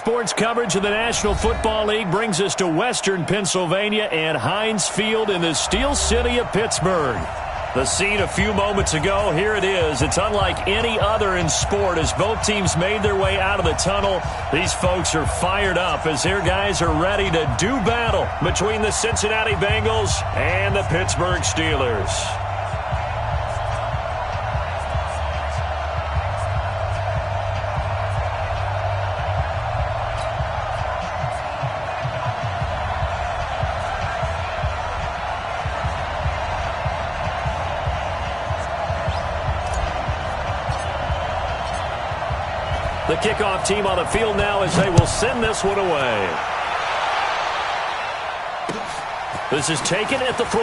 sports coverage of the National Football League brings us to Western Pennsylvania and Heinz Field in the Steel City of Pittsburgh. The scene a few moments ago, here it is. It's unlike any other in sport as both teams made their way out of the tunnel. These folks are fired up as their guys are ready to do battle between the Cincinnati Bengals and the Pittsburgh Steelers. The kickoff team on the field now as they will send this one away. This is taken at the 3.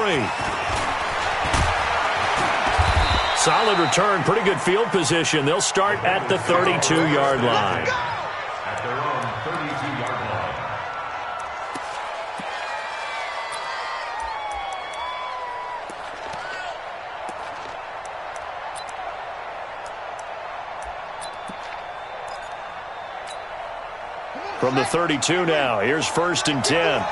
Solid return, pretty good field position. They'll start at the 32-yard line. At their own 32-yard line. From the 32 now, here's 1st and 10.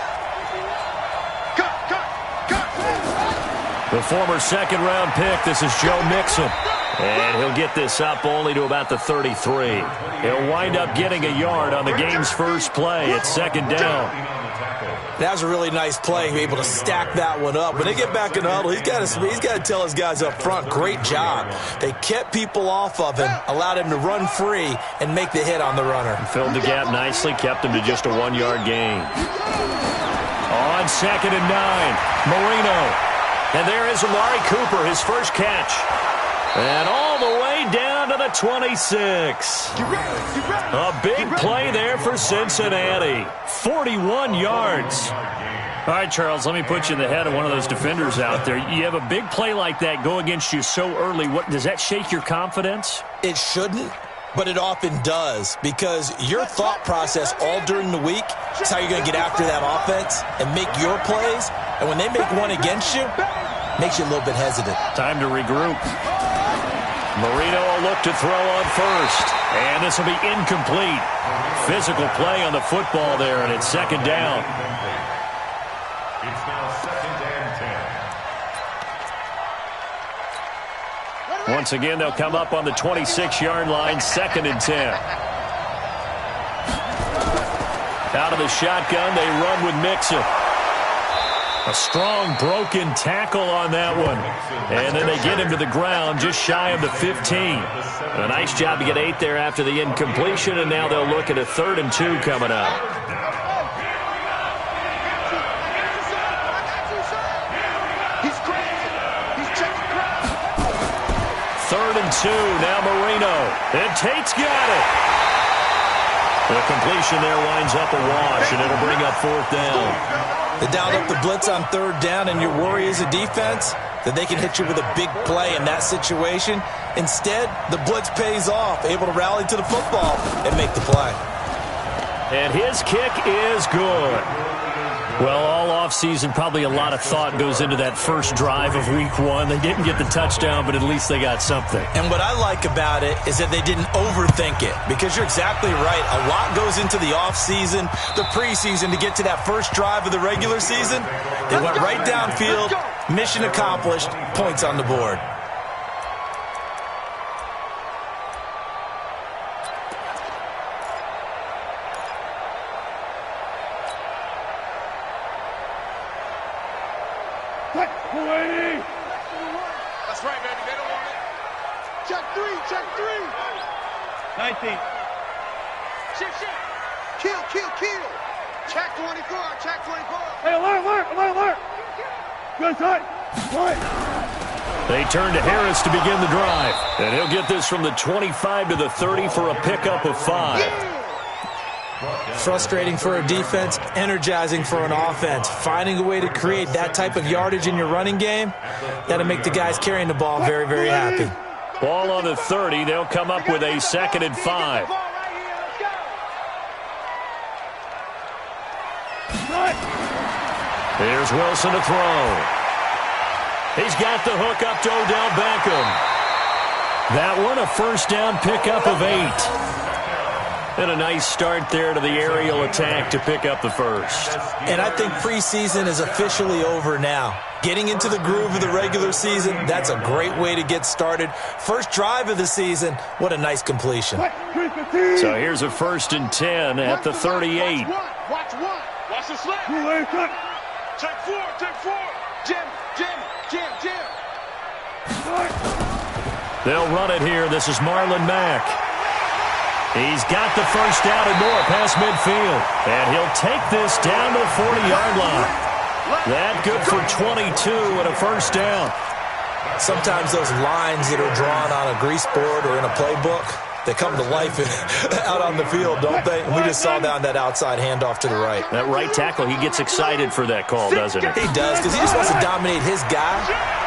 The former second-round pick, this is Joe Mixon. And he'll get this up only to about the 33. He'll wind up getting a yard on the game's first play at 2nd down. That was a really nice play, able to stack that one up. When they get back in the huddle, he's got to tell his guys up front, great job. They kept people off of him, allowed him to run free, and make the hit on the runner. Filled the gap nicely, kept him to just a 1-yard gain. On 2nd and 9, Marino. And there is Amari Cooper, his first catch. And all the way down to the 26. A big play there for Cincinnati. 41 yards. All right, Charles, let me put you in the head of one of those defenders out there. You have a big play like that go against you so early. What does that shake your confidence? It shouldn't, but it often does, because your thought process all during the week is how you're going to get after that offense and make your plays. And when they make one against you, it makes you a little bit hesitant. Time to regroup. Marino will look to throw on first. And this will be incomplete. Physical play on the football there, and it's 2nd down. It's now 2nd and 10. Once again, they'll come up on the 26-yard line, 2nd and 10. Out of the shotgun, they run with Mixon. A strong broken tackle on that one. And then they get him to the ground just shy of the 15. A nice job to get 8 there after the incompletion, and now they'll look at a 3rd and 2 coming up. Third and 2, now Marino. And Tate's got it. The completion there winds up a wash, and it'll bring up 4th down. They dialed up the blitz on 3rd down, and your worry as a defense that they can hit you with a big play in that situation. Instead, the blitz pays off, able to rally to the football and make the play. And his kick is good. Well, all offseason, probably a lot of thought goes into that first drive of Week 1. They didn't get the touchdown, but at least they got something. And what I like about it is that they didn't overthink it, because you're exactly right. A lot goes into the offseason, the preseason to get to that first drive of the regular season. They went right downfield, mission accomplished, points on the board. That's right, baby. They don't want it. Check 3. Check 3. 19. Shift. Kill. Check 24. Check 24. Hey, alert. Good tight. Right. They turn to Harris to begin the drive. And he'll get this from the 25 to the 30 for a pickup of 5. Frustrating for a defense, energizing for an offense. Finding a way to create that type of yardage in your running game, that'll make the guys carrying the ball very, very happy. Ball on the 30. They'll come up with a 2nd and 5. Here's Wilson to throw. He's got the hook up to Odell Beckham. That one a 1st down pickup of 8. And a nice start there to the aerial attack to pick up the first. And I think preseason is officially over now. Getting into the groove of the regular season, that's a great way to get started. First drive of the season, what a nice completion. So here's a 1st and 10 at the 38. Watch the slip. Check four. Jim. They'll run it here. This is Marlon Mack. He's got the first down and more past midfield. And he'll take this down to the 40-yard line. That good for 22 and a first down. Sometimes those lines that are drawn on a grease board or in a playbook, they come to life out on the field, don't they? And we just saw down that outside handoff to the right. That right tackle, he gets excited for that call, doesn't he? He does, because he just wants to dominate his guy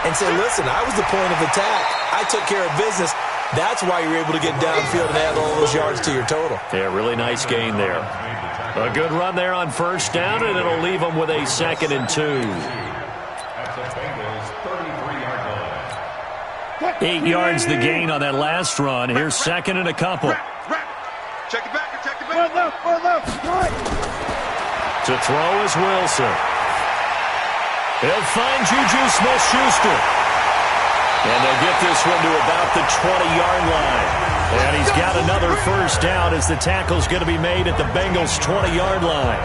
and say, listen, I was the point of attack. I took care of business. That's why you're able to get downfield and add all those yards to your total. Yeah, really nice gain there. A good run there on first down, and it'll leave them with a 2nd and 2. At the Bengals' 33-yard line. 8 yards the gain on that last run. Here's 2nd and a couple. Check it back. Right. To throw is Wilson. He'll find Juju Smith-Schuster. And they'll get this one to about the 20-yard line. And he's got another first down as the tackle's going to be made at the Bengals' 20-yard line.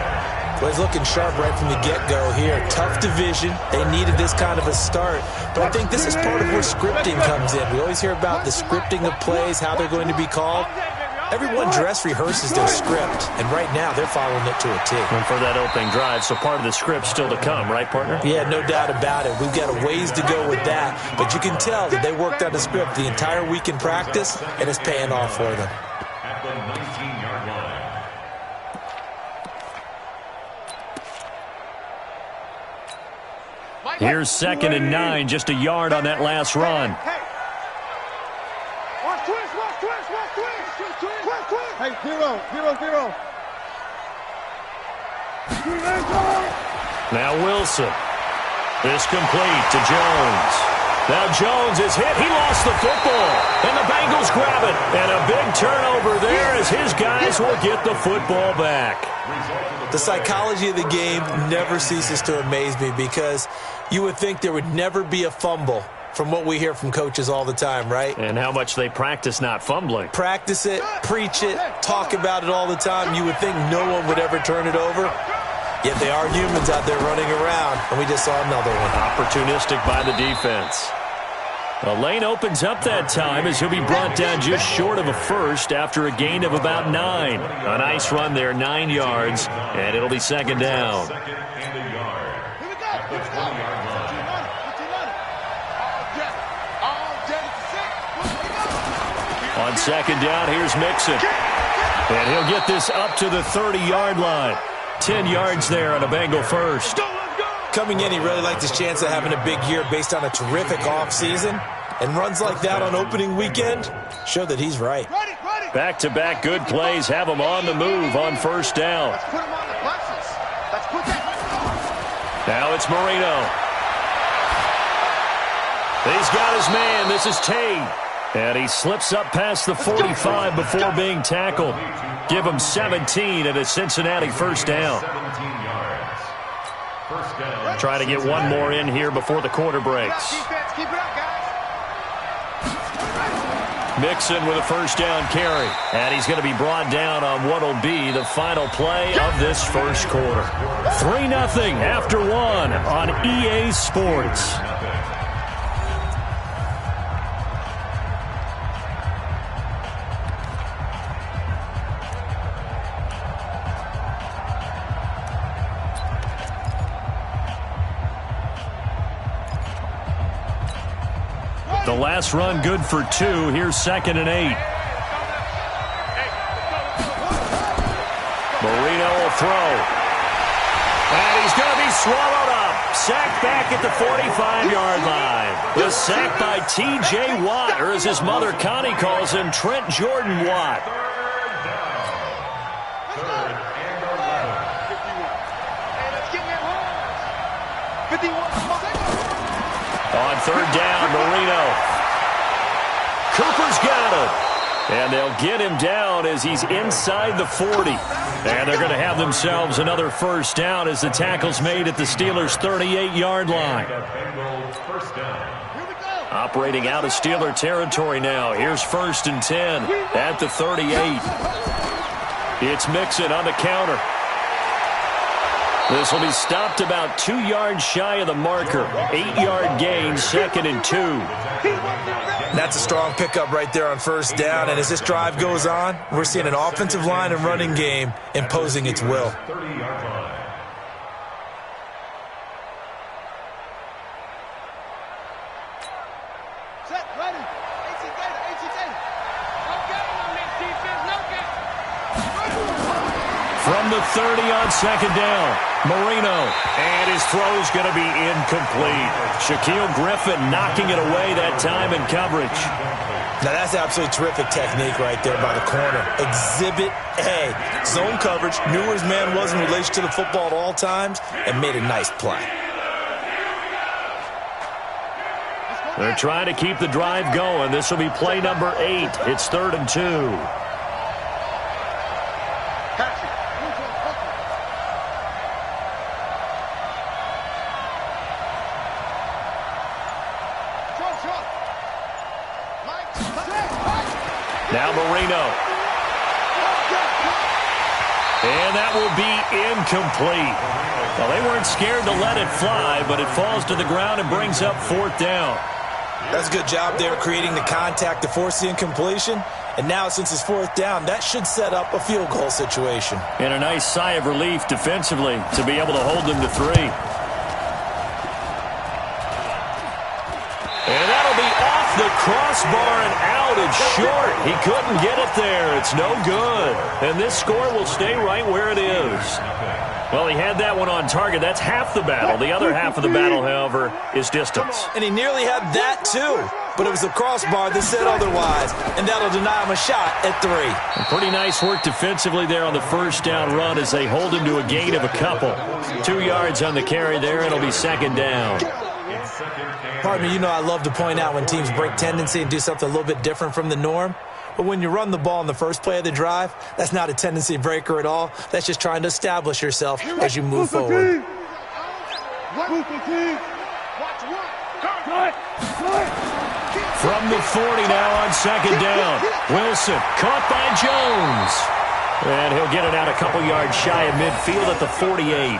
Well, he's looking sharp right from the get-go here. Tough division. They needed this kind of a start. But I think this is part of where scripting comes in. We always hear about the scripting of plays, how they're going to be called. Everyone dress rehearses their script, and right now they're following it to a T. And for that opening drive, so part of the script still to come, right, partner? Yeah, no doubt about it. We've got a ways to go with that, but you can tell that they worked on the script the entire week in practice, and it's paying off for them. At the 19-yard line. Here's 2nd and 9, just a yard on that last run. Watch twist. Hey, 0. Now Wilson. This complete to Jones. Now Jones is hit. He lost the football. And the Bengals grab it. And a big turnover there as his guys will get the football back. The psychology of the game never ceases to amaze me because you would think there would never be a fumble from what we hear from coaches all the time, right? And how much they practice not fumbling. Practice it, preach it, talk about it all the time. You would think no one would ever turn it over. Yet they are humans out there running around, and we just saw another one. Opportunistic by the defense. The lane opens up that time as he'll be brought down just short of a first after a gain of about 9. A nice run there, 9 yards, and it'll be 2nd down. 2nd and a yard. At the 20-yard line. On 2nd down, here's Mixon. And he'll get this up to the 30-yard line. 10 yards there on a Bengal first. Coming in, he really liked his chance of having a big year based on a terrific offseason. And runs like that on opening weekend show that he's right. Back-to-back good plays have him on the move on first down. Let's put him on the buses. Let's put that. Now it's Marino. He's got his man. This is Tate. And he slips up past the 45 before being tackled. Give him 17 at a Cincinnati first down. 17 yards. First down. Try to get one more in here before the quarter breaks. Defense, keep it up, guys. Mixon with a first down carry. And he's going to be brought down on what will be the final play of this first quarter. 3-0 after 1 on EA Sports. The last run good for 2. Here's 2nd and 8. Marino will throw. And he's going to be swallowed up. Sacked back at the 45-yard line. The sack by T.J. Watt, or as his mother Connie calls him, Trent Jordan Watt. Third and 11. 51. On 3rd down, Marino. Cooper's got him. And they'll get him down as he's inside the 40. And they're going to have themselves another first down as the tackle's made at the Steelers' 38-yard line. Operating out of Steeler territory now. Here's 1st and 10 at the 38. It's Mixon on the counter. This will be stopped about 2 yards shy of the marker. 8-yard gain, 2nd and 2. That's a strong pickup right there on first down. And as this drive goes on, we're seeing an offensive line and running game imposing its will. 30-yard line. Set, ready. AC Gator, AC Gator. No game on this defense, no game. From the 30 on 2nd down, Marino. And his throw's going to be incomplete. Shaquille Griffin knocking it away that time in coverage. Now, that's absolutely terrific technique right there by the corner. Exhibit A. Zone coverage, knew where his man was in relation to the football at all times, and made a nice play. They're trying to keep the drive going. This will be play number 8. It's 3rd and 2. Now Marino. And that will be incomplete. Well, they weren't scared to let it fly, but it falls to the ground and brings up 4th down. That's a good job there creating the contact to force the incompletion. And now, since it's 4th down, that should set up a field goal situation. And a nice sigh of relief defensively to be able to hold them to 3. And that'll be off the crossbar and out and short. He couldn't get it there. It's no good. And this score will stay right where it is. Well, he had that one on target. That's half the battle. The other half of the battle, however, is distance. And he nearly had that, too. But it was the crossbar that said otherwise. And that'll deny him a shot at 3. And pretty nice work defensively there on the first down run as they hold him to a gain of a couple. 2 yards on the carry there. It'll be 2nd down. Pardon me, you know I love to point out when teams break tendency and do something a little bit different from the norm. But when you run the ball in the first play of the drive, that's not a tendency breaker at all. That's just trying to establish yourself as you move forward. From the 40 now on 2nd down. Wilson caught by Jones. And he'll get it out a couple yards shy of midfield at the 48.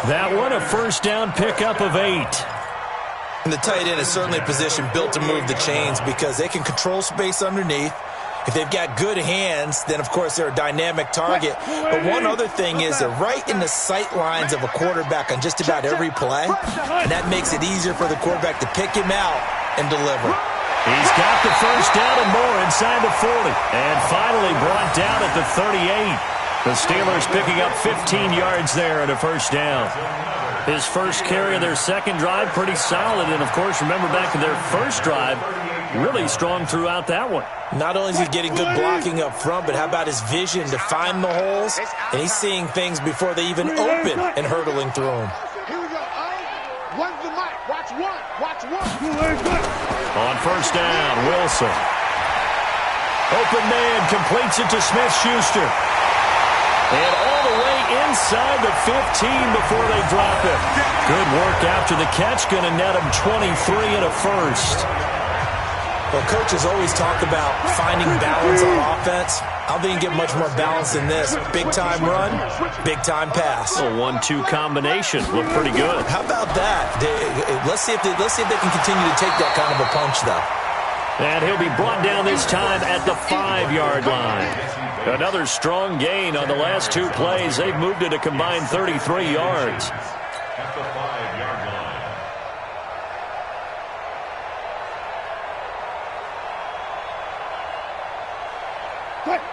That one a first down pickup of 8. And the tight end is certainly a position built to move the chains because they can control space underneath. If they've got good hands, then, of course, they're a dynamic target. But one other thing is they're right in the sight lines of a quarterback on just about every play. And that makes it easier for the quarterback to pick him out and deliver. He's got the first down and more inside the 40. And finally brought down at the 38. The Steelers picking up 15 yards there and a first down. His first carry of their second drive, pretty solid. And, of course, remember back to their first drive, really strong throughout that one. Not only is he getting good blocking up front, but how about his vision to find the holes? And he's seeing things before they even open and hurtling through them. Here we go. One's the mic. Watch one. Watch one. On first down, Wilson. Open man completes it to Smith-Schuster. And all the way inside the 15 before they drop it. Good work after the catch. Going to net him 23 and a first. Well, coaches always talk about finding balance on offense. I don't think you get much more balance than this. Big-time run, big-time pass. A 1-2 combination. Looked pretty good. How about that? Let's see if they can continue to take that kind of a punch, though. And he'll be brought down this time at the 5-yard line. Another strong gain on the last two plays. They've moved it a combined 33 yards. At the 5-yard line.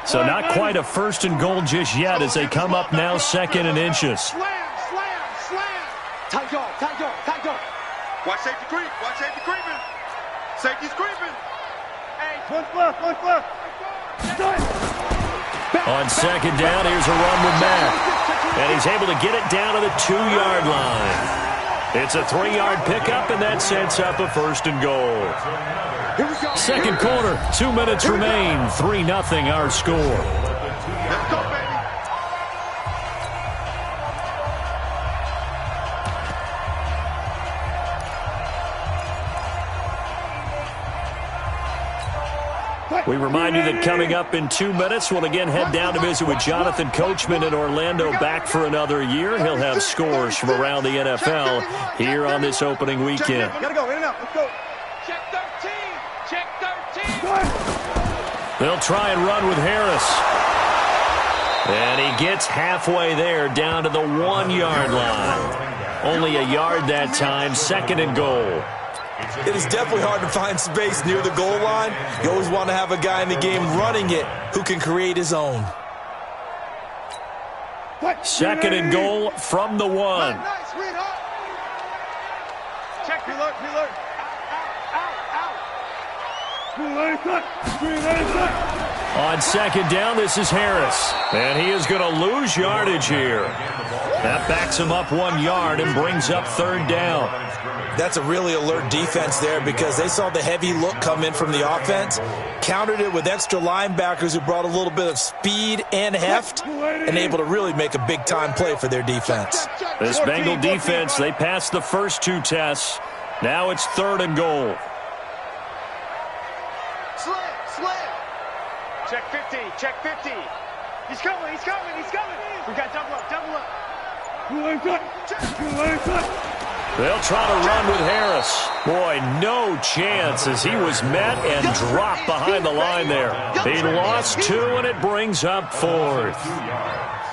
So not quite a first and goal just yet as they come up now second and inches. Slam, slam, slam. Tight dog, tight dog, tight dog. Watch safety creep. Watch safety creeping. Safety's creeping. Hey. One left, one left. On second down, here's a run with Mack. And he's able to get it down to the 2-yard line. It's a 3-yard pickup, and that sets up a first and goal. Second quarter, 2 minutes remain. 3-0 our score. Let's go, baby. We remind you that coming up in 2 minutes, we'll again head down to visit with Jonathan Coachman in Orlando, back for another year. He'll have scores from around the NFL here on this opening weekend. Gotta go, in and out. Let's go. Check 13. Check 13. They'll try and run with Harris. And he gets halfway there, down to the 1-yard line. Only a yard that time, 2nd and goal. It is definitely hard to find space near the goal line. You always want to have a guy in the game running it who can create his own. 2nd and goal from the 1. Nice, sweetheart. Check, reload, reload. On 2nd down, this is Harris. And he is going to lose yardage here. That backs him up 1 yard and brings up 3rd down. That's a really alert defense there because they saw the heavy look come in from the offense, countered it with extra linebackers who brought a little bit of speed and heft, and able to really make a big-time play for their defense. This Bengal defense, they passed the first 2 tests. Now it's 3rd and goal. Slam. Check 50, check 50. He's coming, he's coming, he's coming. We got double up, double up. They'll try to run with Harris. Boy, no chance as he was met and dropped behind the line there. He lost 2, and it brings up 4th.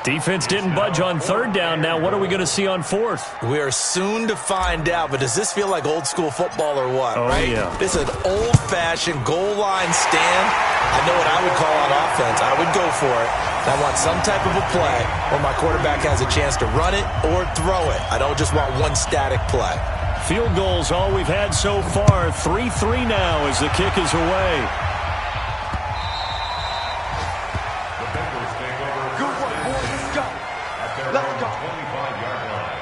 Defense didn't budge on 3rd down. Now what are we going to see on 4th? We are soon to find out, but does this feel like old school football or what, right? Yeah. This is an old-fashioned goal line stand. I know what I would call on offense. I would go for it. I want some type of a play where my quarterback has a chance to run it or throw it. I don't just want one static play. Field goals all we've had so far. 3-3 now as the kick is away. Good work, boys. Let's go. Let's go. 25-yard line.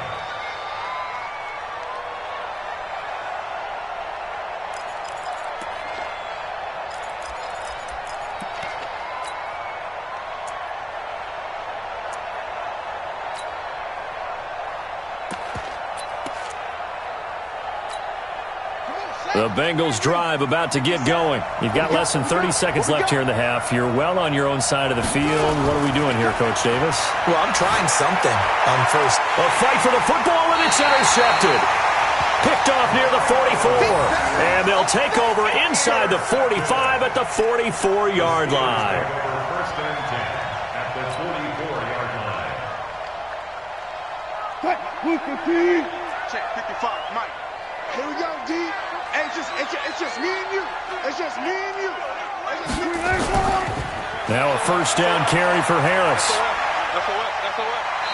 The Bengals drive about to get going. You've got less than 30 seconds left here in the half. You're well on your own side of the field. What are we doing here, Coach Davis? Well, I'm trying something on first. A fight for the football, and it's intercepted. Picked off near the 44. And they'll take over inside the 45 at the 44-yard line. First and 10 at the 44-yard line. Check 55, Mike. Here we go, D. Hey, it's just me and you. It's just me and you. Now a first down carry for Harris.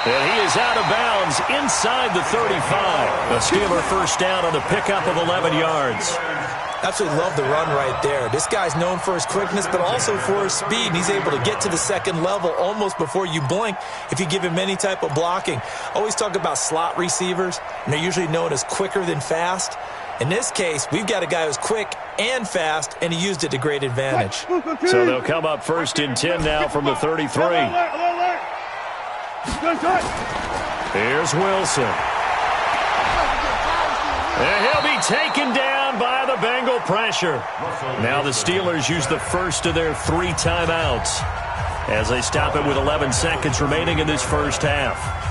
And he is out of bounds inside the 35. A Steeler first down on the pickup of 11 yards. Absolutely love the run right there. This guy's known for his quickness, but also for his speed. And he's able to get to the second level almost before you blink if you give him any type of blocking. Always talk about slot receivers, and they're usually known as quicker than fast. In this case, we've got a guy who's quick and fast, and he used it to great advantage. So they'll come up first and 10 now from the 33. Here's Wilson. And he'll be taken down by the Bengal pressure. Now the Steelers use the first of their 3 timeouts as they stop it with 11 seconds remaining in this first half.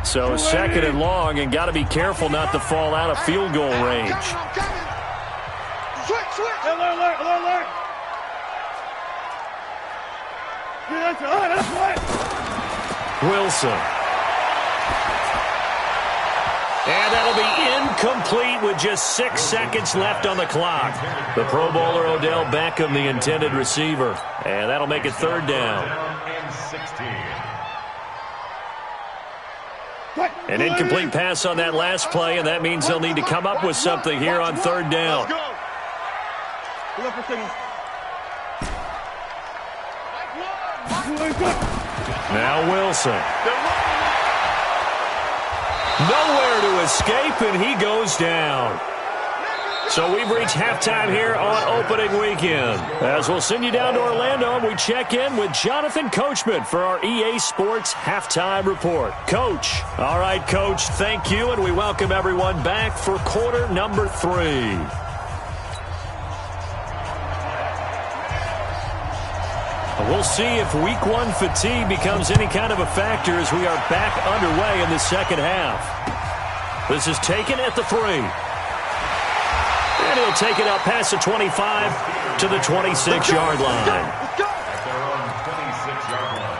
So 2nd and long, and got to be careful not to fall out of field goal range. Switch. Alert. Wilson. And that'll be incomplete with just 6 seconds left on the clock. The Pro Bowler Odell Beckham, the intended receiver. And that'll make it 3rd down. And 16. An incomplete pass on that last play, and that means they'll need to come up with something here on 3rd down. Look for signal. Now Wilson. Nowhere to escape, and he goes down. So we've reached halftime here on opening weekend. As we'll send you down to Orlando, and we check in with Jonathan Coachman for our EA Sports Halftime Report. Coach. All right, Coach, thank you, and we welcome everyone back for quarter number 3. We'll see if week 1 fatigue becomes any kind of a factor as we are back underway in the second half. This is taken at the 3. And he'll take it out past the 25 to the 26-yard line. At their own 26-yard line.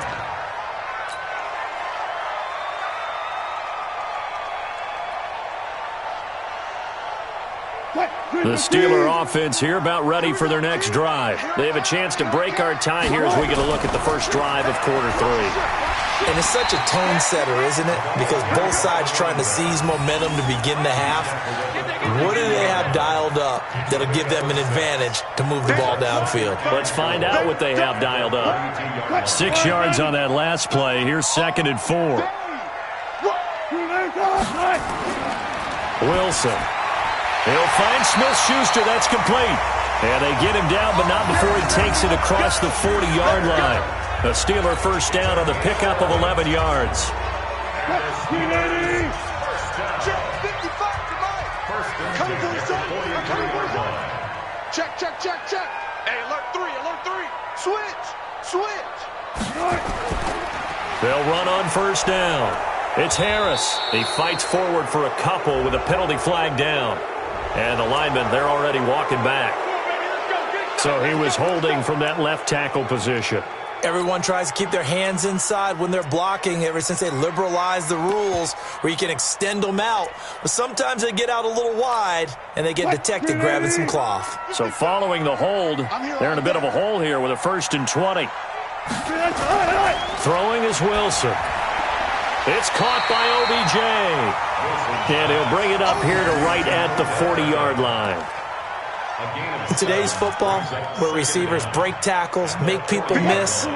The Steeler offense here about ready for their next drive. They have a chance to break our tie here as we get a look at the first drive of quarter 3. And it's such a tone setter, isn't it? Because both sides trying to seize momentum to begin the half. What do they have dialed up that'll give them an advantage to move the ball downfield? Let's find out what they have dialed up. 6 yards on that last play. Here's 2nd and 4. Wilson. He'll find Smith-Schuster. That's complete. And they get him down, but not before he takes it across the 40-yard line. A Steeler first down on the pickup of 11 yards. Check, check, check, check. Hey, alert 3, alert 3. Switch. They'll run on first down. It's Harris. He fights forward for a couple with a penalty flag down. And the linemen, they're already walking back. So he was holding from that left tackle position. Everyone tries to keep their hands inside when they're blocking ever since they liberalized the rules where you can extend them out. But sometimes they get out a little wide and they get detected grabbing some cloth. So following the hold, they're in a bit of a hole here with a 1st and 20. Throwing is Wilson. It's caught by OBJ. And he'll bring it up here to right at the 40-yard line. In today's football, where receivers break tackles, make people miss,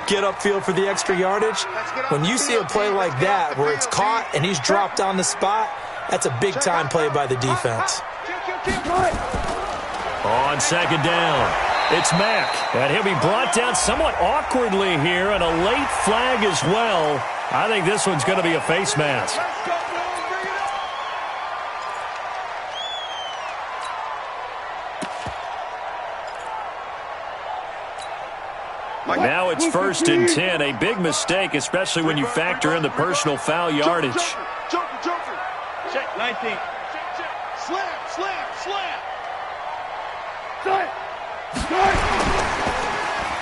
get upfield for the extra yardage, when you see a play like that where it's caught and he's dropped on the spot, that's a big-time play by the defense. On 2nd down, it's Mack. And he'll be brought down somewhat awkwardly here, and a late flag as well. I think this one's going to be a face mask. Now it's 1st and 10. A big mistake, especially when you factor in the personal foul yardage. Joker. Check, 19. Slam.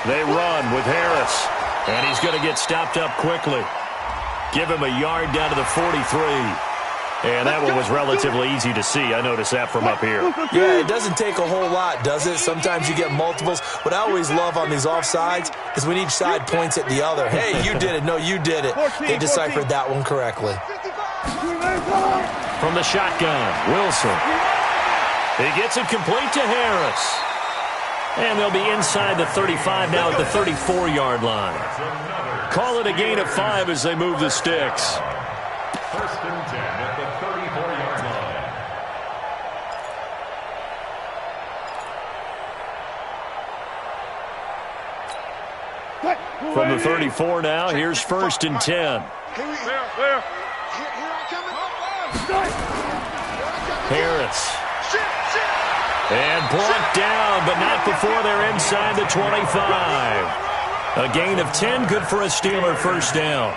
They run with Harris. And he's going to get stopped up quickly. Give him a yard down to the 43. And that one was relatively easy to see. I noticed that from up here. Yeah, it doesn't take a whole lot, does it? Sometimes you get multiples. What I always love on these offsides is when each side points at the other. Hey, you did it. No, you did it. They deciphered that one correctly. From the shotgun, Wilson. He gets it complete to Harris. And they'll be inside the 35 now at the 34-yard line. Call it a gain of 5 as they move the sticks. 1st and 10 at the 34-yard line. From the 34 now, here's 1st and 10. Harris. And brought down, but not before they're inside the 25. A gain of 10, good for a Steeler first down.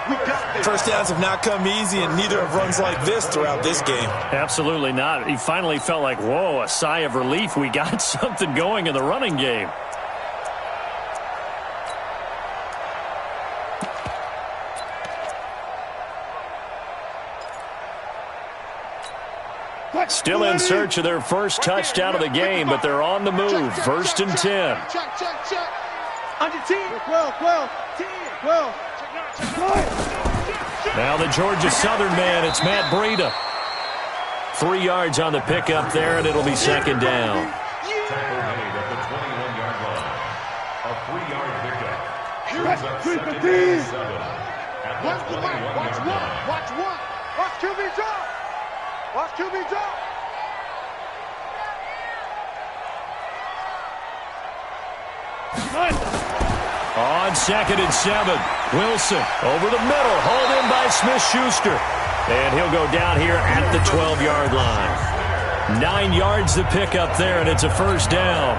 First downs have not come easy, and neither have runs like this throughout this game. Absolutely not. He finally felt like, whoa, a sigh of relief. We got something going in the running game. Still in search of their first touchdown of the game, but they're on the move. 1st and 10. Check. Under 10. 12. Now the Georgia Southern man, it's Matt Breida. 3 yards on the pickup there, and it'll be 2nd down. Tackle made at the brings up second and 7. At the 21-yard Watch one. Watch one. Watch QB drop. Watch QB drop. On second and 7, Wilson over the middle, hauled in by Smith-Schuster. And he'll go down here at the 12-yard line. 9 yards to pick up there, and it's a first down.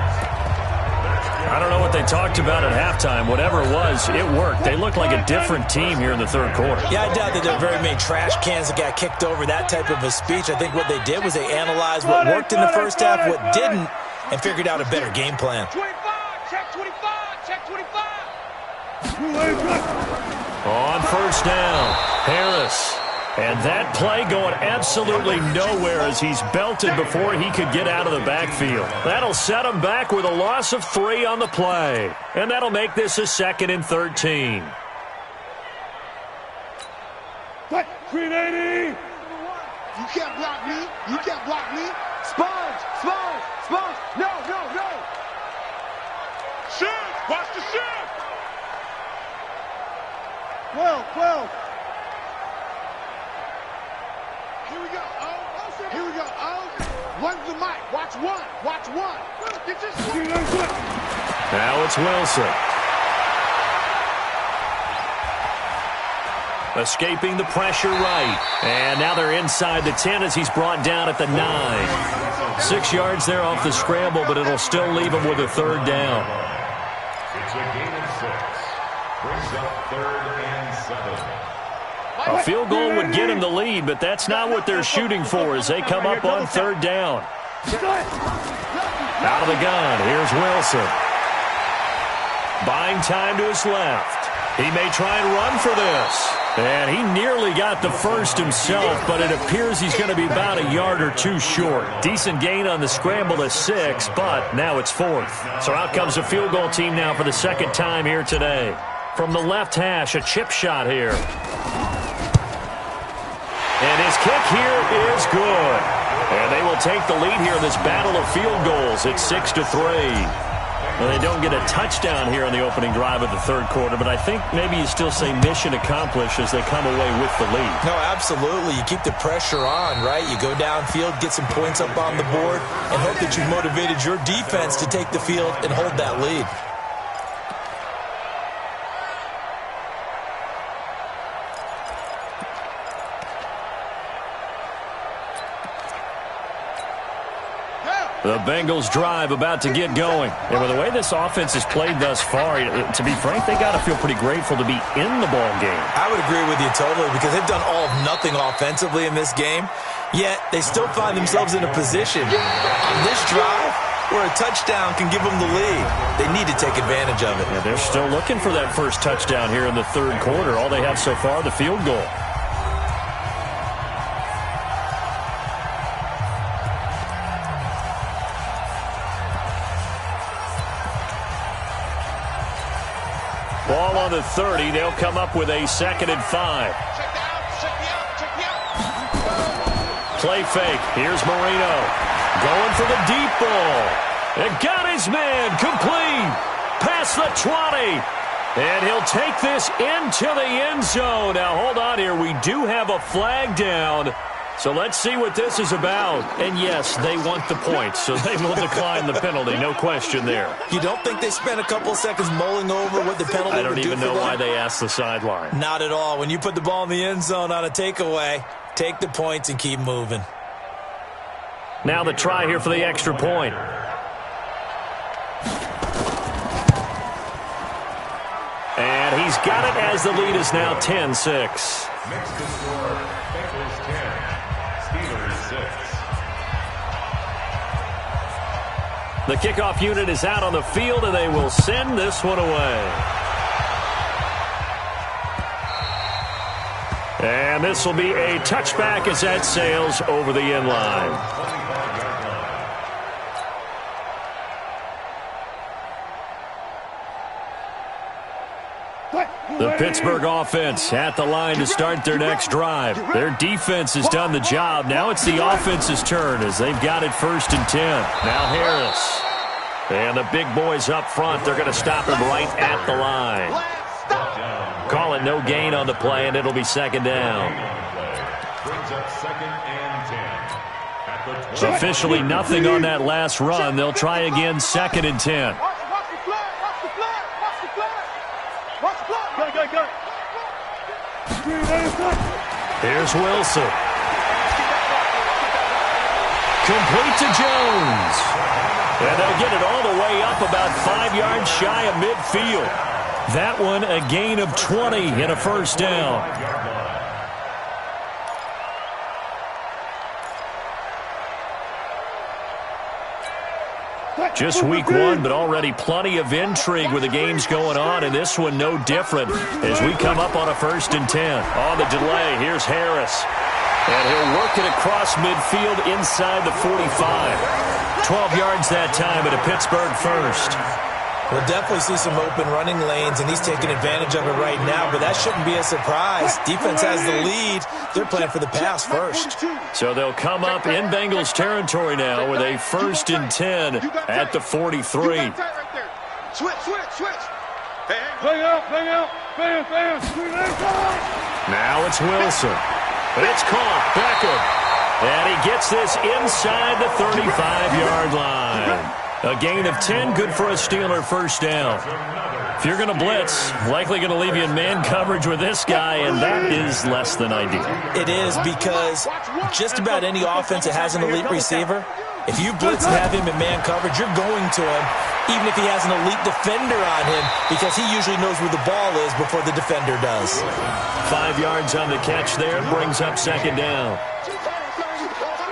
I don't know what they talked about at halftime. Whatever it was, it worked. They looked like a different team here in the third quarter. Yeah, I doubt that there are very many trash cans that got kicked over that type of a speech. I think what they did was they analyzed what worked in the first half, what didn't, and figured out a better game plan. 25. Check 25. Check 25. On first down, Harris. And that play going absolutely nowhere as he's belted before he could get out of the backfield. That'll set him back with a loss of 3 on the play. And that'll make this a 2nd and 13. 380. You can't block me. You can't block me. Sponge. Sponge. Sponge. No, no, no. Shift. Watch the shift. 12. Here we go. Oh. Here we go. Oh. One's the mic. Watch one. Watch one. Get your shit. Now it's Wilson. Escaping the pressure right. And now they're inside the 10 as he's brought down at the 9. 6 yards there off the scramble, but it'll still leave him with a third down. It's a gain of 6. Brings up 3rd and 7. A field goal would get him the lead, but that's not what they're shooting for as they come up on third down. Out of the gun, here's Wilson. Buying time to his left. He may try and run for this. And he nearly got the first himself, but it appears he's going to be about a yard or 2 short. Decent gain on the scramble to 6, but now it's 4th. So out comes the field goal team now for the 2nd time here today. From the left hash, a chip shot here. And his kick here is good. And they will take the lead here in this battle of field goals. It's 6-3. Well, they don't get a touchdown here in the opening drive of the third quarter, but I think maybe you still say mission accomplished as they come away with the lead. No, absolutely. You keep the pressure on, right? You go downfield, get some points up on the board, and hope that you've motivated your defense to take the field and hold that lead. The Bengals drive about to get going. And with the way this offense has played thus far, to be frank, they got to feel pretty grateful to be in the ball game. I would agree with you totally because they've done all of nothing offensively in this game, yet they still find themselves in a position on this drive where a touchdown can give them the lead. They need to take advantage of it. Yeah, they're still looking for that first touchdown here in the third quarter. All they have so far, the field goal. Ball on the 30. They'll come up with a 2nd and 5. Check me out. Play fake. Here's Marino. Going for the deep ball. And got his man complete. Past the 20. And he'll take this into the end zone. Now, hold on here. We do have a flag down. So let's see what this is about. And yes, they want the points, so they will decline the penalty. No question there. You don't think they spent a couple of seconds mulling over what the penalty I don't would do even for know them? why they asked the sideline. Not at all. When you put the ball in the end zone on a takeaway, take the points and keep moving. Now the try here for the extra point. And he's got it as the lead is now 10-6. Next to score, Bengals 10, Steelers 6. The kickoff unit is out on the field, and they will send this one away. And this will be a touchback as that sails over the end line. The Pittsburgh offense at the line to start their next drive. Their defense has done the job. Now it's the offense's turn as they've got it 1st and 10. Now Harris. And the big boys up front, they're going to stop him right at the line. Call it no gain on the play, and it'll be second down. Brings up 2nd and 10. Officially nothing on that last run. They'll try again 2nd and 10. Watch the flag. Watch the flag. Watch the flag. Watch the flag. Go. Here's Wilson. Complete to Jones. And they'll get it all the way up about 5 yards shy of midfield. That one a gain of 20 and a first down. Just week 1, but already plenty of intrigue with the games going on, and this one no different as we come up on a 1st and 10. On the delay, here's Harris. And he'll work it across midfield inside the 45. 12 yards that time at a Pittsburgh first. We'll definitely see some open running lanes, and he's taking advantage of it right now, but that shouldn't be a surprise. Defense has the lead. They're playing for the pass first. So they'll come up in Bengals territory now with a 1st and 10 at the 43. Switch. Hey. Bang out. Bam. Now it's Wilson. It's caught. Beckham. And he gets this inside the 35-yard line. A gain of 10, good for a Steeler first down. If you're going to blitz, likely going to leave you in man coverage with this guy, and that is less than ideal. It is, because just about any offense that has an elite receiver, if you blitz and have him in man coverage, you're going to him, even if he has an elite defender on him, because he usually knows where the ball is before the defender does. 5 yards on the catch there, brings up second down.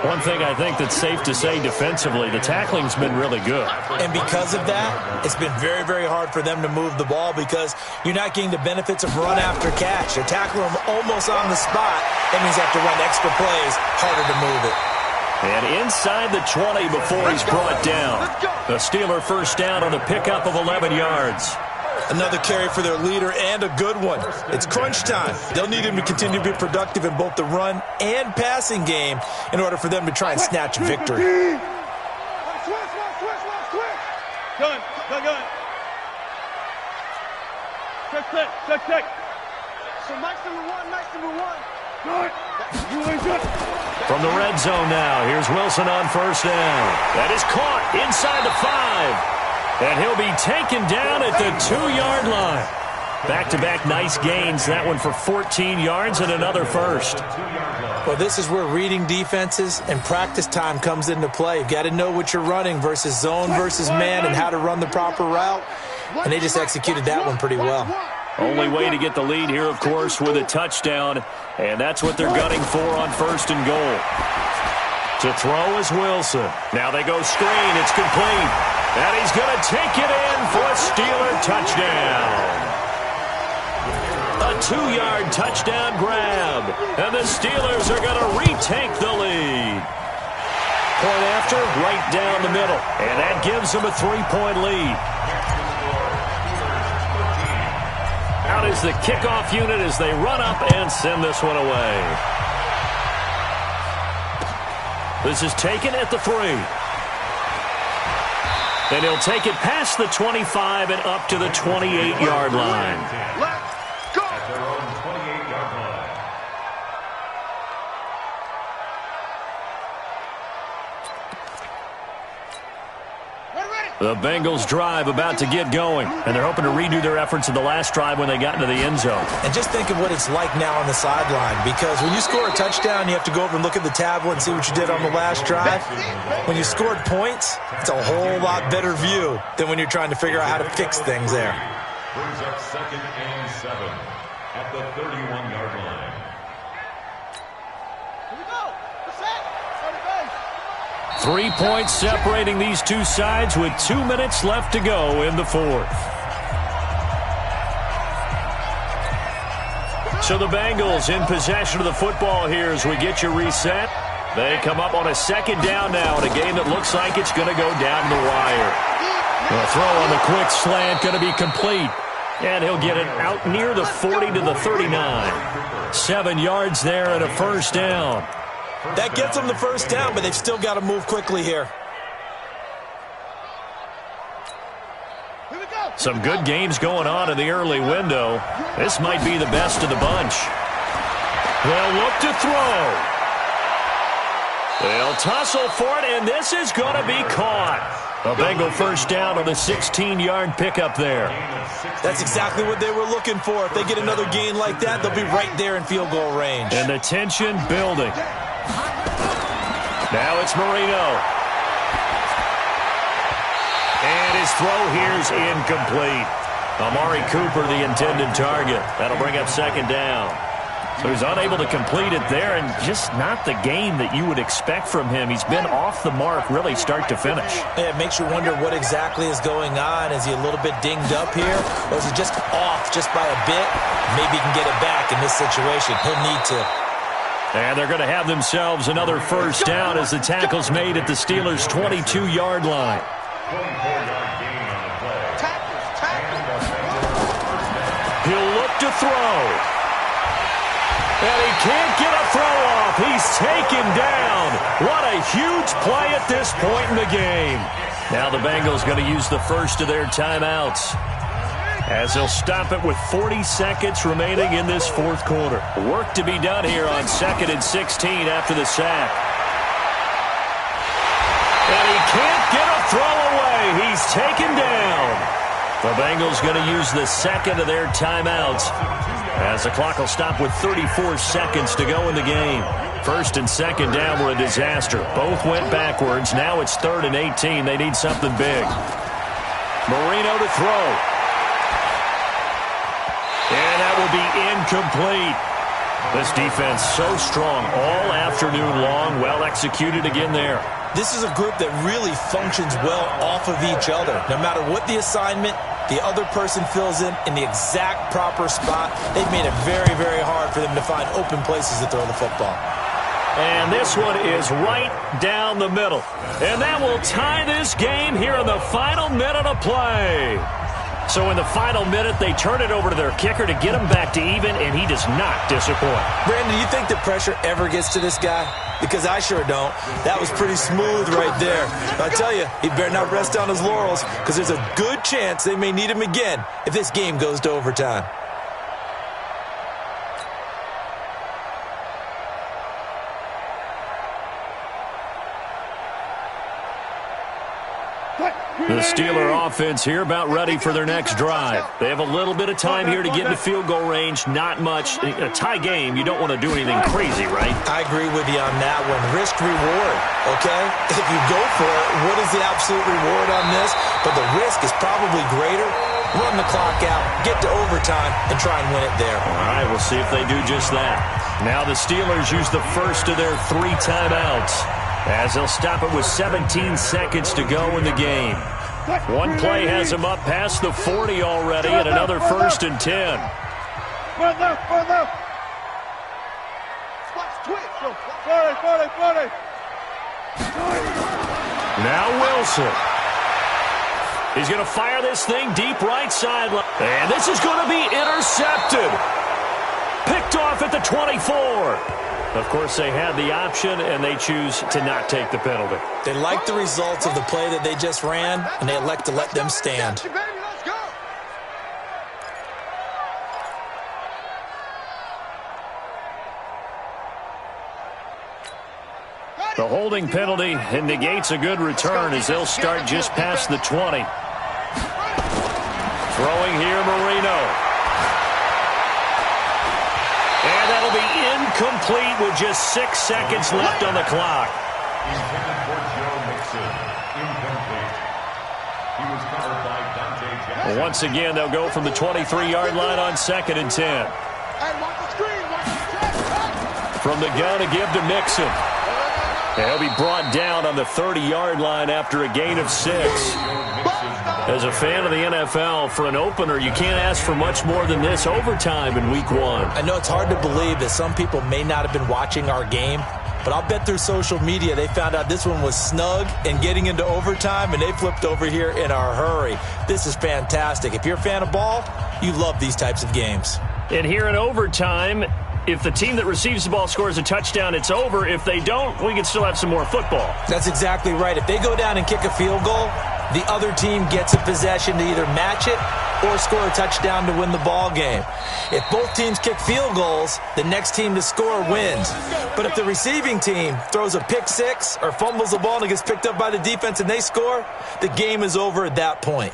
One thing I think that's safe to say defensively, the tackling's been really good. And because of that, it's been very, very hard for them to move the ball because you're not getting the benefits of run after catch. They're tackling him almost on the spot. That means they have to run extra plays, harder to move it. And inside the 20 before he's brought down. The Steeler first down on a pickup of 11 yards. Another carry for their leader, and a good one. It's crunch time. They'll need him to continue to be productive in both the run and passing game in order for them to try and snatch victory. Switch. Gun. Check. So nice number one. Good. You ain't good. From the red zone now, here's Wilson on first down. That is caught inside the 5. And he'll be taken down at the 2-yard line. Back-to-back nice gains. That one for 14 yards and another first. Well, this is where reading defenses and practice time comes into play. You've got to know what you're running versus zone versus man and how to run the proper route. And they just executed that one pretty well. Only way to get the lead here, of course, with a touchdown. And that's what they're gunning for on 1st and goal. To throw is Wilson. Now they go screen. It's complete. And he's going to take it in for a Steeler touchdown. A 2-yard touchdown grab. And the Steelers are going to retake the lead. Point after, right down the middle. And that gives them a 3-point lead. Out is the kickoff unit as they run up and send this one away. This is taken at the 3. And he'll take it past the 25 and up to the 28-yard line. Let's go. At their own 28-yard line. The Bengals drive about to get going, and they're hoping to redo their efforts in the last drive when they got into the end zone. And just think of what it's like now on the sideline, because when you score a touchdown, you have to go over and look at the tablet and see what you did on the last drive. When you scored points, it's a whole lot better view than when you're trying to figure out how to fix things there. Brings up 2nd and 7 at the 31-yard line. Here we go. What's that? 3 points separating these two sides with 2 minutes left to go in the 4th. So the Bengals in possession of the football here as we get you reset. They come up on a 2nd down now in a game that looks like it's going to go down the wire. The throw on the quick slant going to be complete. And he'll get it out near the 40 to the 39. 7 yards there and a first down. That gets them the first down, but they've still got to move quickly here. Here we go. Some good games going on in the early window. This might be the best of the bunch. They'll look to throw. They'll tussle for it, and this is going to be caught. A Bengal first down on the 16-yard pickup there. That's exactly what they were looking for. If they get another gain like that, they'll be right there in field goal range. And the tension building. Now it's Marino. And his throw here's incomplete. Amari Cooper, the intended target. That'll bring up second down. So he's unable to complete it there, and just not the game that you would expect from him. He's been off the mark really start to finish. Yeah, it makes you wonder what exactly is going on. Is he a little bit dinged up here, or is he just off just by a bit? Maybe he can get it back in this situation. He'll need to. And they're going to have themselves another first down as the tackle's made at the Steelers' 22-yard line. 24-yard gain on the play. He'll look to throw. And he can't get a throw off. He's taken down. What a huge play at this point in the game. Now the Bengals going to use the first of their timeouts, as they'll stop it with 40 seconds remaining in this fourth quarter. Work to be done here on 2nd and 16 after the sack. And he can't get a throw away. He's taken down. The Bengals going to use the second of their timeouts, as the clock will stop with 34 seconds to go in the game. First and second down were a disaster. Both went backwards. Now it's 3rd and 18. They need something big. Marino to throw. And that will be incomplete. This defense so strong all afternoon long. Well executed again there. This is a group that really functions well off of each other. No matter what the assignment, the other person fills in the exact proper spot. They've made it very, very hard for them to find open places to throw the football. And this one is right down the middle. And that will tie this game here in the final minute of play. So in the final minute, they turn it over to their kicker to get him back to even, and he does not disappoint. Brandon, do you think the pressure ever gets to this guy? Because I sure don't. That was pretty smooth right there. I tell you, he better not rest on his laurels, because there's a good chance they may need him again if this game goes to overtime. The Steeler offense here about ready for their next drive. They have a little bit of time here to get into field goal range. Not much. In a tie game, you don't want to do anything crazy, right? I agree with you on that one. Risk reward, okay? If you go for it, what is the absolute reward on this? But the risk is probably greater. Run the clock out, get to overtime, and try and win it there. All right, we'll see if they do just that. Now the Steelers use the first of their 3 timeouts, as they'll stop it with 17 seconds to go in the game. One play has them up past the 40 already, and another 1st and 10. Front left, front left. Forty. Now Wilson. He's going to fire this thing deep right sideline. And this is going to be intercepted. Picked off at the 24. Of course, they had the option, and they choose to not take the penalty. They like the results of the play that they just ran, and they elect to let them stand. The holding penalty negates a good return as they'll start just past the 20. Throwing here, Marino. And that'll be incomplete with just 6 seconds left on the clock. Intended for Joe Mixon. Incomplete. He was covered by Dante Jackson. Once again, they'll go from the 23-yard line on 2nd and 10. From the gun to give to Mixon. He'll be brought down on the 30-yard line after a gain of 6. As a fan of the NFL, for an opener, you can't ask for much more than this overtime in Week 1. I know it's hard to believe that some people may not have been watching our game, but I'll bet through social media they found out this one was snug and getting into overtime, and they flipped over here in a hurry. This is fantastic. If you're a fan of ball, you love these types of games. And here in overtime, if the team that receives the ball scores a touchdown, it's over. If they don't, we can still have some more football. That's exactly right. If they go down and kick a field goal, The other team gets a possession to either match it or score a touchdown to win the ball game. If both teams kick field goals, the next team to score wins. But if the receiving team throws a pick six or fumbles the ball and it gets picked up by the defense and they score, the game is over at that point.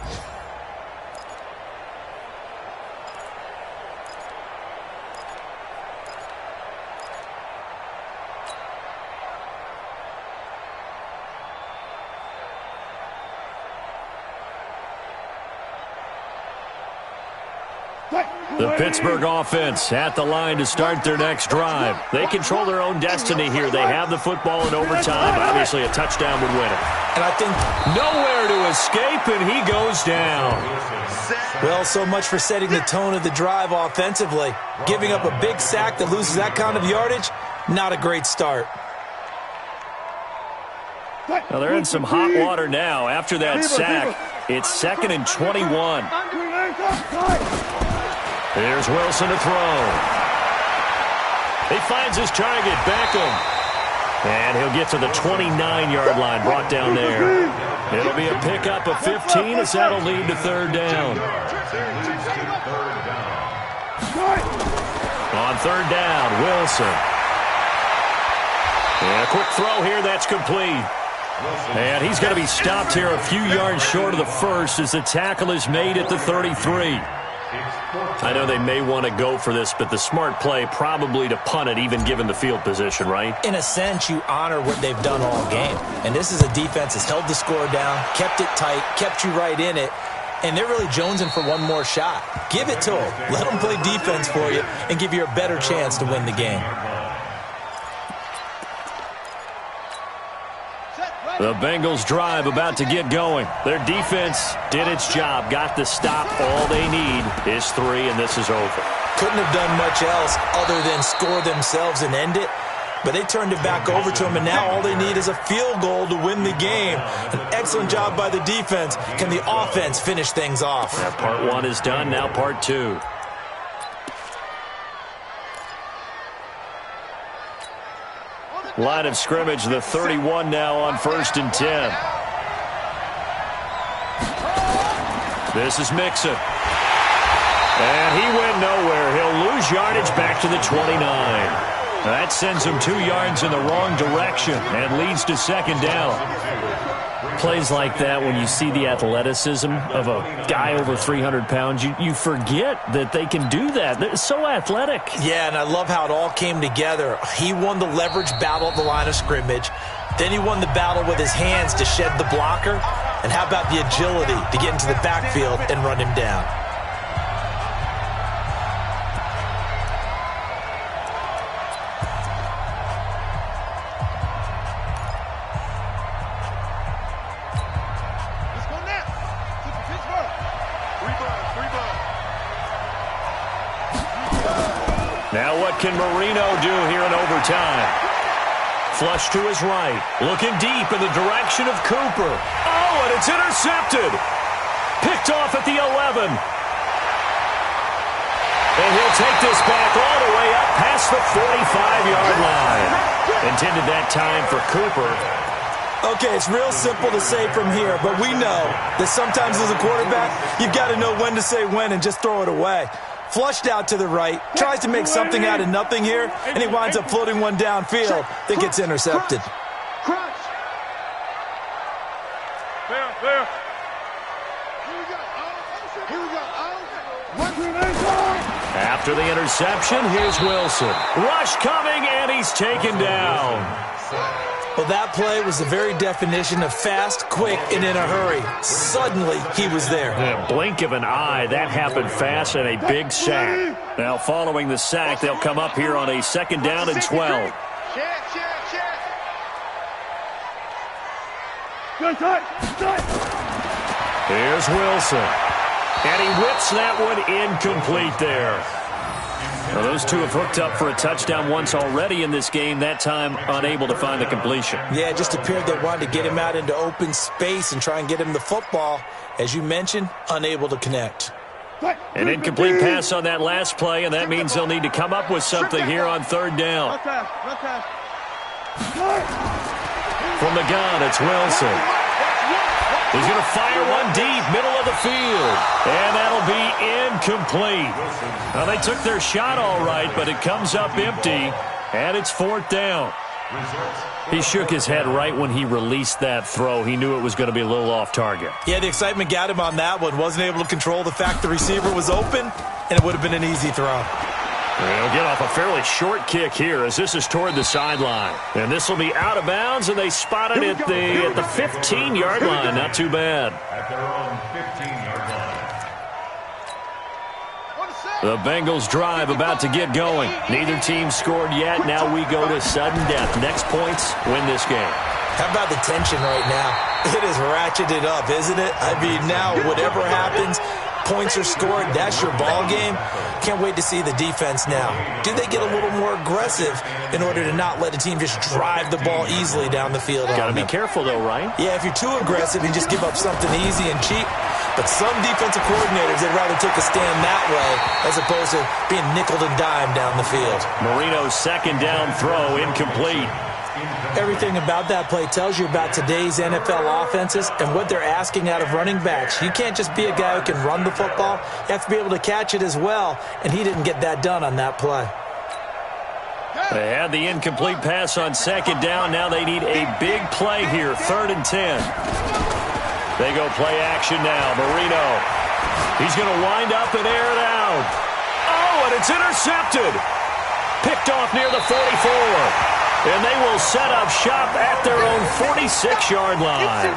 The Pittsburgh offense at the line to start their next drive. They control their own destiny here. They have the football in overtime. Obviously, a touchdown would win it. And I think nowhere to escape, and he goes down. Well, so much for setting the tone of the drive offensively. Giving up a big sack that loses that kind of yardage, not a great start. Well, they're in some hot water now. After that sack, it's 2nd and 21. Here's Wilson to throw. He finds his target, Beckham. And he'll get to the 29-yard line, brought down there. It'll be a pickup of 15 as that'll lead to 3rd down. On 3rd down, Wilson. And a quick throw here, that's complete. And he's going to be stopped here a few yards short of the first as the tackle is made at the 33. I know they may want to go for this, but the smart play probably to punt it, even given the field position, right? In a sense, you honor what they've done all game. And this is a defense that's held the score down, kept it tight, kept you right in it, and they're really jonesing for one more shot. Give it to them. Let them play defense for you and give you a better chance to win the game. The Bengals drive about to get going. Their defense did its job, got the stop. All they need is 3, and this is over. Couldn't have done much else other than score themselves and end it, but they turned it back over to them, and now all they need is a field goal to win the game. An excellent job by the defense. Can the offense finish things off? That part 1 is done, now part 2. Line of scrimmage, the 31 now on 1st and 10. This is Mixon. And he went nowhere. He'll lose yardage back to the 29. That sends him 2 yards in the wrong direction and leads to 2nd down. Plays like that, when you see the athleticism of a guy over 300 pounds, you forget that they can do that. They're so athletic. Yeah, and I love how it all came together. He won the leverage battle at the line of scrimmage. Then he won the battle with his hands to shed the blocker. And how about the agility to get into the backfield and run him down? Now what can Marino do here in overtime? Flush to his right. Looking deep in the direction of Cooper. Oh, and it's intercepted. Picked off at the 11. And he'll take this back all the way up past the 45-yard line. Intended that time for Cooper. Okay, it's real simple to say from here, but we know that sometimes as a quarterback, you've got to know when to say when and just throw it away. Flushed out to the right, tries to make something out of nothing here, and he winds up floating one downfield that gets intercepted. After the interception, here's Wilson. Rush coming, and he's taken down. Well, that play was the very definition of fast, quick, and in a hurry. Suddenly, he was there. In a blink of an eye, that happened fast, and a big sack. Now, following the sack, they'll come up here on a 2nd down and 12. Here's Wilson. And he whips that one incomplete there. Now, those two have hooked up for a touchdown once already in this game, that time unable to find the completion. Yeah, it just appeared they wanted to get him out into open space and try and get him the football. As you mentioned, unable to connect. An incomplete pass on that last play, and that means they'll need to come up with something here on 3rd down. From the gun, it's Wilson. He's going to fire one deep, middle of the field. And that'll be incomplete. Well, they took their shot all right, but it comes up empty, and it's 4th down. He shook his head right when he released that throw. He knew it was going to be a little off target. Yeah, the excitement got him on that one. Wasn't able to control the fact the receiver was open, and it would have been an easy throw. They'll get off a fairly short kick here as this is toward the sideline. And this will be out of bounds, and they spot it at the 15-yard line. Not too bad. At their own 15-yard line. The Bengals drive about to get going. Neither team scored yet. Now we go to sudden death. Next points win this game. How about the tension right now? It is ratcheted up, isn't it? I mean, now whatever happens, points are scored, that's your ball game. Can't wait to see the defense now. Do they get a little more aggressive in order to not let a team just drive the ball easily down the field? Got to be careful, though, right? Yeah, if you're too aggressive and just give up something easy and cheap. But some defensive coordinators, they'd rather take a stand that way as opposed to being nickeled and dimed down the field. Marino's second down throw incomplete. Everything about that play tells you about today's NFL offenses and what they're asking out of running backs. You can't just be a guy who can run the football. You have to be able to catch it as well, and he didn't get that done on that play. They had the incomplete pass on second down. Now they need a big play here, 3rd and 10. They go play action now. Marino. He's going to wind up and air it out. Oh, and it's intercepted. Picked off near the 44. And they will set up shop at their own 46-yard line.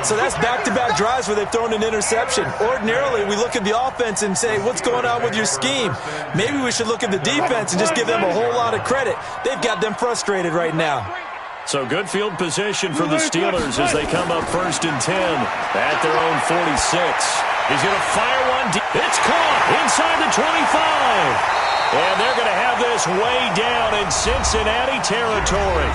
So that's back-to-back drives where they've thrown an interception. Ordinarily, we look at the offense and say, what's going on with your scheme? Maybe we should look at the defense and just give them a whole lot of credit. They've got them frustrated right now. So good field position for the Steelers as they come up 1st and 10 at their own 46. He's going to fire one deep. It's caught inside the 25. And they're going to have this way down in Cincinnati territory.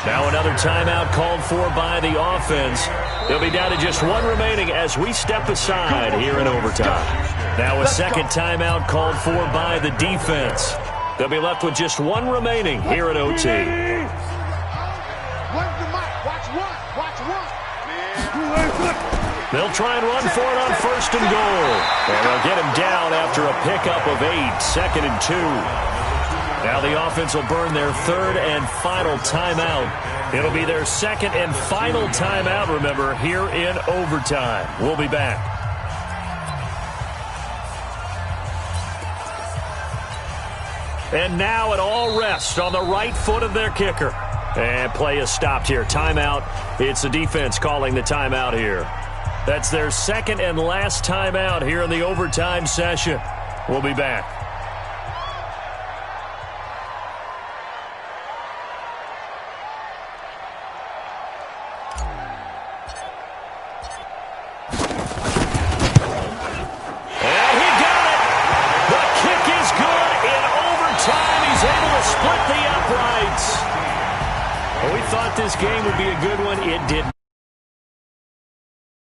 Now another timeout called for by the offense. They'll be down to just one remaining as we step aside here in overtime. Now a second timeout called for by the defense. They'll be left with just one remaining here at OT. They'll try and run for it on 1st and goal. And they'll get him down after a pickup of 8, 2nd and 2. Now the offense will burn their 3rd and final timeout. It'll be their 2nd and final timeout, remember, here in overtime. We'll be back. And now it all rests on the right foot of their kicker. And play is stopped here. Timeout. It's the defense calling the timeout here. That's their 2nd and last timeout here in the overtime session. We'll be back. And he got it. The kick is good in overtime. He's able to split the uprights. Well, we thought this game would be a good one. It did